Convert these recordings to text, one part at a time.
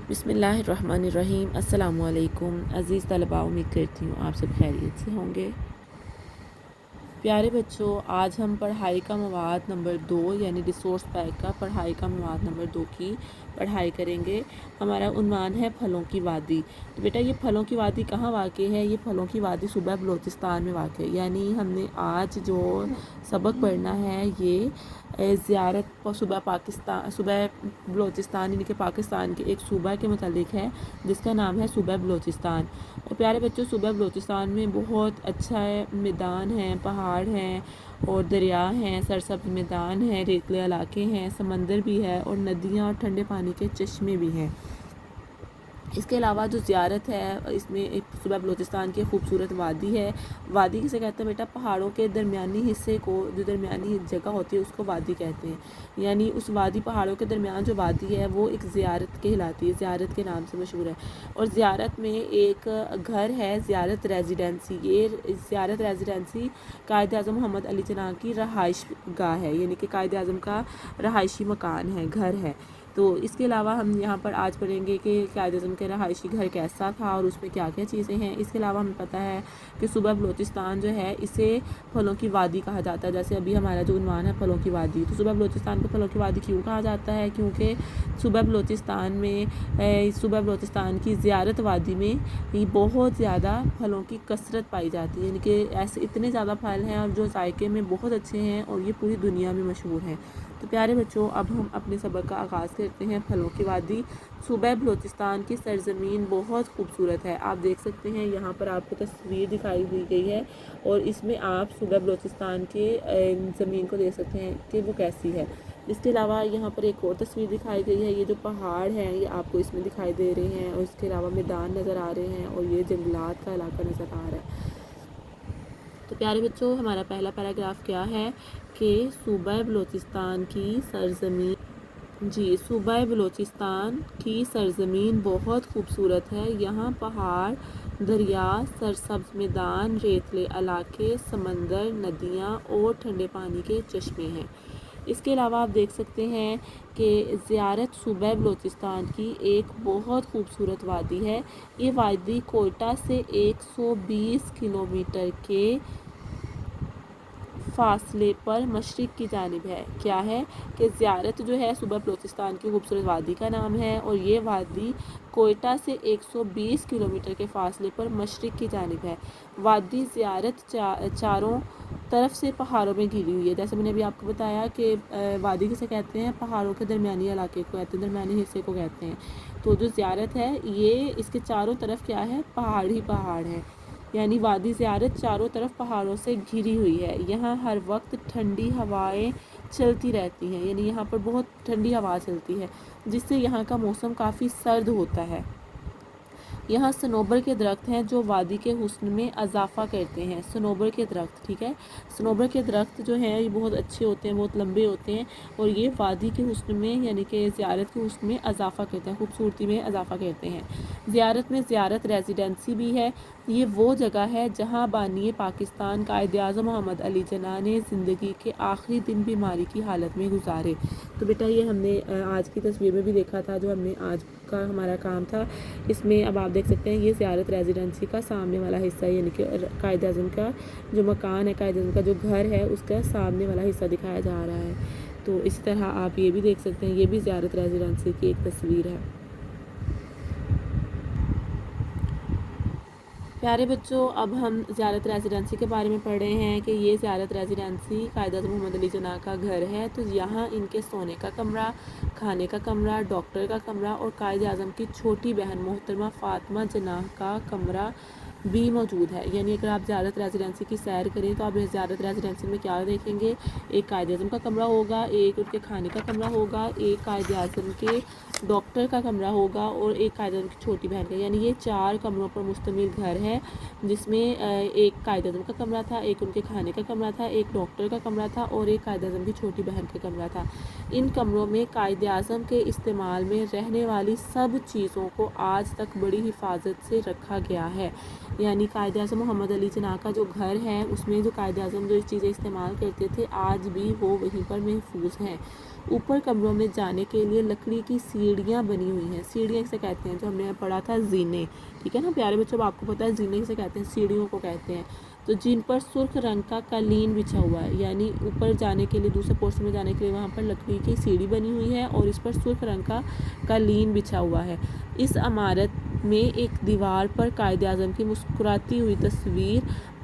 बिस्मिल्लाहिर्रहमानिर्रहीम। अस्सलामु अलैकुम अज़ीज़ तलबा, उम्मीद करती हूँ आप सब खैरियत से होंगे। प्यारे बच्चों, आज हम पढ़ाई का मवाद नंबर 2 यानी रिसोर्स पैक का पढ़ाई का मवाद नंबर 2 की पढ़ाई करेंगे। हमारा उन्वान है फलों की वादी। तो बेटा ये फलों की वादी कहाँ वाक़ई है? ये फलों की वादी सूबा बलूचिस्तान में वाक़ई है। यानी हमने आज जो सबक पढ़ना है ये ज़ियारत सूबा पाकिस्तान, सूबा बलूचिस्तान यानी कि पाकिस्तान के एक सूबा के मुतालिक है जिसका नाम है सूबा बलूचिस्तान। और प्यारे बच्चों, सूबा बलूचिस्तान में बहुत अच्छा मैदान है, पहाड़ हैं और दरिया हैं, सरसब्ज़ मैदान है, रेतले इलाके हैं, समंदर भी है और नदियाँ और ठंडे पानी के चश्मे भी हैं। इसके अलावा जो ज़ियारत है इसमें एक सूबा बलूचिस्तान की खूबसूरत वादी है। वादी किसे कहते हैं बेटा? पहाड़ों के दरमियानी हिस्से को, जो दरमियानी जगह होती है उसको वादी कहते हैं। यानी उस वादी, पहाड़ों के दरमियान जो वादी है वो एक ज़ियारत कहलाती है, ज़ियारत के नाम से मशहूर है। और ज़ियारत में एक घर है, ज़ियारत रेजिडेंसी। ये ज़ियारत रेजिडेंसी कायद आज़म मोहम्मद अली जिन्ना की रहाइश गाह है, यानी कि कायद आज़म का रहायशी मकान है, घर है। तो इसके अलावा हम यहाँ पर आज पढ़ेंगे कि कायद आज़म का रहायशी घर कैसा था और उसमें क्या क्या चीज़ें हैं। इसके अलावा हमें पता है कि सूबा बलूचिस्तान जो है इसे फलों की वादी कहा जाता है। जैसे अभी हमारा जो उन्वान है फलों की वादी, तो सूबा बलूचिस्तान को फलों की वादी क्यों कहा जाता है? क्योंकि सूबा बलूचिस्तान में सूबा बलूचिस्तान की ज़ियारत वादी में बहुत ज़्यादा फलों की कसरत पाई जाती है। यानी कि ऐसे इतने ज़्यादा फल हैं और जो जायके में बहुत अच्छे हैं और ये पूरी दुनिया में मशहूर हैं। तो प्यारे बच्चों, अब हम अपने सबक का आगाज़ करते हैं। फलों की वादी सूबा बलूचिस्तान की सरजमीन बहुत खूबसूरत है। आप देख सकते हैं यहाँ पर आपको तस्वीर दिखाई दी गई है और इसमें आप सूबा बलूचिस्तान के ज़मीन को देख सकते हैं कि वो कैसी है। इसके अलावा यहाँ पर एक और तस्वीर दिखाई गई है। ये जो पहाड़ हैं ये आपको इसमें दिखाई दे रहे हैं और इसके अलावा मैदान नज़र आ रहे हैं और ये जंगलात का इलाका नज़र आ रहा है। तो प्यारे बच्चों, हमारा पहला पैराग्राफ क्या है कि सूबा बलूचिस्तान की सरजमीन, सूबा बलूचिस्तान की सरजमीन बहुत खूबसूरत है। यहाँ पहाड़, दरिया, सरसब्ज़ मैदान, रेतले इलाके, समंदर, नदियाँ और ठंडे पानी के चश्मे हैं। इसके अलावा आप देख सकते हैं कि ज़ियारत सूबा बलूचिस्तान की एक बहुत खूबसूरत वादी है। ये वादी कोयटा से 120 किलोमीटर के फासले पर मशरिक़ की जानिब है। क्या है कि ज़ियारत जो है सूबा बलूचिस्तान की खूबसूरत वादी का नाम है और ये वादी कोयटा से 120 किलोमीटर के फासले पर मशरिक़ की जानिब है। वादी ज़ियारत चारों तरफ से पहाड़ों में घिरी हुई है। जैसे मैंने अभी आपको बताया कि वादी किसे कहते हैं? पहाड़ों के दरमियानी इलाके को कहते हैं, दरमियानी हिस्से को कहते हैं। तो जो ज़ियारत है ये इसके चारों तरफ क्या है? पहाड़ ही पहाड़ है। यानी वादी ज़ियारत चारों तरफ पहाड़ों से घिरी हुई है। यहाँ हर वक्त ठंडी हवाएं चलती रहती हैं, यानी यहाँ पर बहुत ठंडी हवा चलती है जिससे यहाँ का मौसम काफ़ी सर्द होता है। यहाँ सनोबर के दरख्त हैं जो वादी के हुस्न में इजाफा करते हैं। सनोबर के दरख्त, ठीक है, सनोबर के दरख्त जो हैं ये बहुत अच्छे होते हैं, बहुत लंबे होते हैं और ये वादी के हुस्न में यानी कि ज़ियारत के हुस्न में इजाफा करते हैं, खूबसूरती में इजाफा करते हैं। ज़ियारत में ज़ियारत रेजिडेंसी भी है। ये वो जगह है जहाँ बानी पाकिस्तान कायद आज़म मोहम्मद अली जिन्ना ने ज़िंदगी के आखिरी दिन बीमारी की हालत में गुजारे। तो बेटा ये हमने आज की तस्वीर में भी देखा था, जो हमने आज का हमारा काम था। इसमें अब आप देख सकते हैं ये ज़ियारत रेजिडेंसी का सामने वाला हिस्सा, यानी कि कायद आज़म का जो मकान है, कायद आज़म का जो घर है उसका सामने वाला हिस्सा दिखाया जा रहा है। तो इसी तरह आप ये भी देख सकते हैं, ये भी ज़ियारत रेजिडेंसी की एक तस्वीर है। प्यारे बच्चों, अब हम ज़ियारत रेजिडेंसी के बारे में पढ़ रहे हैं कि ये ज़ियारत रेजिडेंसी कायद आज़म मोहम्मद अली जिन्ना का घर है। तो यहाँ इनके सोने का कमरा, खाने का कमरा, डॉक्टर का कमरा और कायद आज़म की छोटी बहन मोहतरमा फ़ातिमा जिन्ना का कमरा भी मौजूद है। यानी अगर आप ज़ियारत रेजिडेंसी की सैर करें तो आप इस ज़ियारत रेजिडेंसी में क्या देखेंगे? एक कायद आज़म का कमरा होगा, एक उनके खाने का कमरा होगा, एक कायद आज़म के डॉक्टर का कमरा होगा और एक कायद आज़म की छोटी बहन का। यानी ये 4 कमरों पर मुश्तमिल घर है जिसमें एक कायद आज़म का कमरा था, एक उनके खाने का कमरा था, एक डॉक्टर का कमरा था और एक कायद आज़म की छोटी बहन का कमरा था। इन कमरों में कायद आज़म के इस्तेमाल में रहने वाली सब चीज़ों को आज तक बड़ी हिफाजत से रखा गया है। یعنی قائد اعظم محمد علی جناح کا جو گھر ہے اس میں جو قائد اعظم جو چیزیں استعمال کرتے تھے آج بھی وہ وہیں پر محفوظ ہیں۔ اوپر کمروں میں جانے کے لیے لکڑی کی سیڑھیاں بنی ہوئی ہیں۔ سیڑھیاں کسے کہتے ہیں؟ جو ہم نے پڑھا تھا زینے، ٹھیک ہے نا پیارے بچوں، اب آپ کو پتہ ہے زینے کسے کہتے ہیں، سیڑھیوں کو کہتے ہیں۔ تو جن پر سرخ رنگ کا قالین بچھا ہوا ہے، یعنی اوپر جانے کے لیے دوسرے پورشن میں جانے کے لیے وہاں پر لکڑی کی سیڑھی بنی ہوئی ہے اور اس پر سرخ رنگ کا قالین بچھا ہوا ہے۔ اس عمارت میں ایک دیوار پر قائد اعظم کی مسکراتی ہوئی تصویر،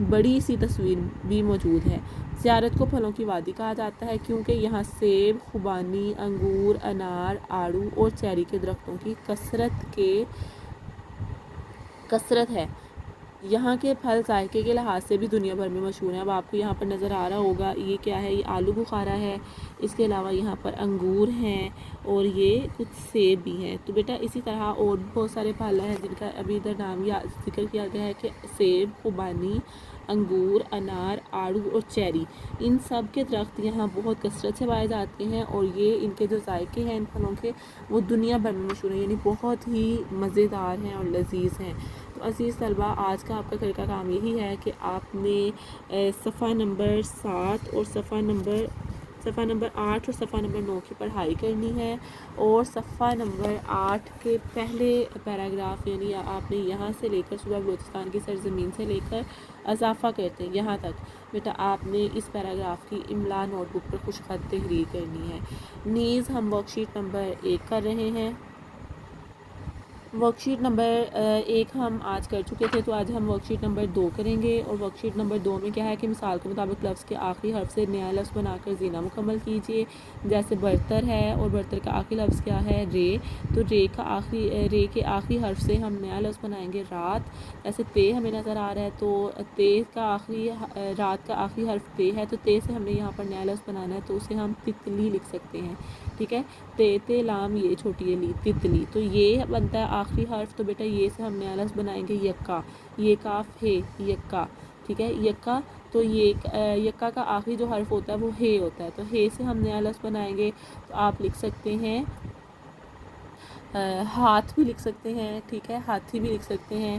بڑی سی تصویر بھی موجود ہے۔ زیارت کو پھلوں کی وادی کہا جاتا ہے کیونکہ یہاں سیب، خوبانی، انگور، انار، آڑو اور چیری کے درختوں کی کثرت ہے۔ یہاں کے پھل ذائقے کے لحاظ سے بھی دنیا بھر میں مشہور ہیں۔ اب آپ کو یہاں پر نظر آ رہا ہوگا یہ کیا ہے، یہ آلو بخارا ہے، اس کے علاوہ یہاں پر انگور ہیں اور یہ کچھ سیب بھی ہیں۔ تو بیٹا اسی طرح اور بھی بہت سارے پھل ہیں جن کا ابھی ادھر نام ذکر کیا گیا ہے کہ سیب، خوبانی، انگور، انار، آڑو اور چیری، ان سب کے درخت یہاں بہت کثرت سے پائے جاتے ہیں اور یہ ان کے جو ذائقے ہیں ان پھلوں کے وہ دنیا بھر میں مشہور ہیں، یعنی بہت ہی مزیدار ہیں اور لذیذ ہیں۔ تو عزیز طلبہ آج کا آپ کا گھر کا کام یہی ہے کہ آپ نے صفحہ نمبر 7 اور صفحہ نمبر 8 اور صفحہ نمبر 9 کی پڑھائی کرنی ہے، اور صفحہ نمبر 8 کے پہلے پیراگراف یعنی آپ نے یہاں سے لے کر صوبہ بلوچستان کی سرزمین سے لے کر اضافہ کرتے ہیں یہاں تک بیٹا آپ نے اس پیراگراف کی املا نوٹ بک پر خوش خط تحریر کرنی ہے۔ نیز ہم ورک شیٹ نمبر 1 کر رہے ہیں۔ ورک شیٹ نمبر 1 ہم آج کر چکے تھے، تو آج ہم ورک شیٹ نمبر 2 کریں گے، اور ورک شیٹ نمبر 2 میں کیا ہے کہ مثال کے مطابق لفظ کے آخری حرف سے نیا لفظ بنا کر زینہ مکمل کیجیے۔ جیسے برتر ہے اور برتر کا آخری لفظ کیا ہے، رے، تو رے کے آخری حرف سے ہم نیا لفظ بنائیں گے رات۔ ایسے تے ہمیں نظر آ رہا ہے تو رات کا آخری حرف تے ہے، تو تے سے ہم نے یہاں پر نیا لفظ بنانا ہے، تو اسے ہم تتلی لکھ سکتے ہیں، ٹھیک ہے، تے لام یہ چھوٹی لی تتلی، تو یہ بنتا ہے آخری حرف، تو بیٹا یہ سے ہم نیا لفظ بنائیں گے یکا، یہ کاف ہے یکا، ٹھیک ہے، یکا، تو یہ یکا کا آخری جو حرف ہوتا ہے وہ ہے ہوتا ہے، تو ہے سے ہم نیا لفظ بنائیں گے، تو آپ لکھ سکتے ہیں ہاتھ بھی لکھ سکتے ہیں، ٹھیک ہے، ہاتھی بھی لکھ سکتے ہیں۔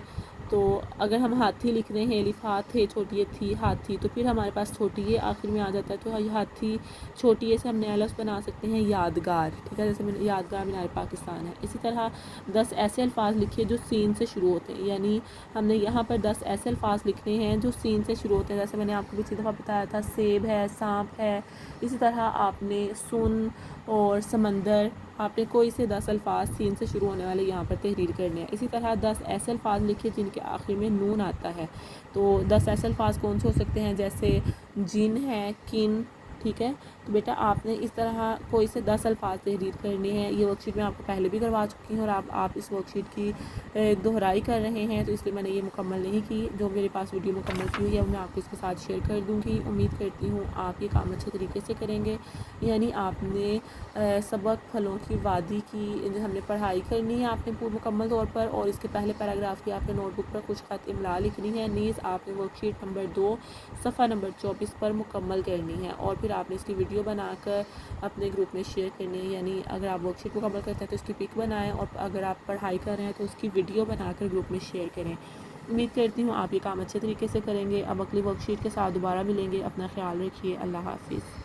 تو اگر ہم ہاتھی لکھ رہے ہیں الف ہاتھ ہے چھوٹی یہ تھی ہاتھی، تو پھر ہمارے پاس چھوٹی یہ آخر میں آ جاتا ہے، تو ہاتھی چھوٹی یہ سے ہم نیا لفظ بنا سکتے ہیں یادگار، ٹھیک ہے، جیسے یادگار مینار پاکستان ہے۔ اسی طرح 10 ایسے الفاظ لکھیے جو سین سے شروع ہوتے ہیں، یعنی ہم نے یہاں پر 10 ایسے الفاظ لکھنے ہیں جو سین سے شروع ہوتے ہیں، جیسے میں نے آپ کو پچھلی دفعہ بتایا تھا سیب ہے، سانپ ہے۔ اسی طرح آپ نے سن اور سمندر، آپ نے کوئی سے 10 الفاظ سین سے شروع ہونے والے یہاں پر تحریر کرنے ہیں۔ اسی طرح 10 ایسے الفاظ لکھے جن کے آخر میں نون آتا ہے، تو 10 ایسے الفاظ کون سے ہو سکتے ہیں، جیسے جن ہے، کن، ٹھیک ہے، تو بیٹا آپ نے اس طرح کوئی سے 10 الفاظ تحریر کرنے ہیں۔ یہ ورک شیٹ میں آپ کو پہلے بھی کروا چکی ہوں اور آپ اس ورک شیٹ کی دہرائی کر رہے ہیں، تو اس لیے میں نے یہ مکمل نہیں کی، جو میرے پاس ویڈیو مکمل کی ہوئی ہے میں آپ کو اس کے ساتھ شیئر کر دوں گی۔ امید کرتی ہوں آپ یہ کام اچھے طریقے سے کریں گے، یعنی آپ نے سبق پھلوں کی وادی کی ہم نے پڑھائی کرنی ہے آپ نے مکمل طور پر، اور اس کے پہلے پیراگراف کی آپ نے نوٹ بک پر کچھ خط املا لکھنی ہے، نیز آپ نے ورک شیٹ نمبر 2 صفحہ نمبر 24 پر مکمل کرنی ہے، اور پھر آپ نے اس کی ویڈیو بنا کر اپنے گروپ میں شیئر کرنی ہے، یعنی اگر آپ ورک شیٹ مکمل کرتے ہیں تو اس کی پک بنائیں، اور اگر آپ پڑھائی کر رہے ہیں تو اس کی ویڈیو بنا کر گروپ میں شیئر کریں۔ امید کرتی ہوں آپ یہ کام اچھے طریقے سے کریں گے۔ اب اگلی ورک شیٹ کے ساتھ دوبارہ ملیں گے، اپنا خیال رکھیے، اللہ حافظ۔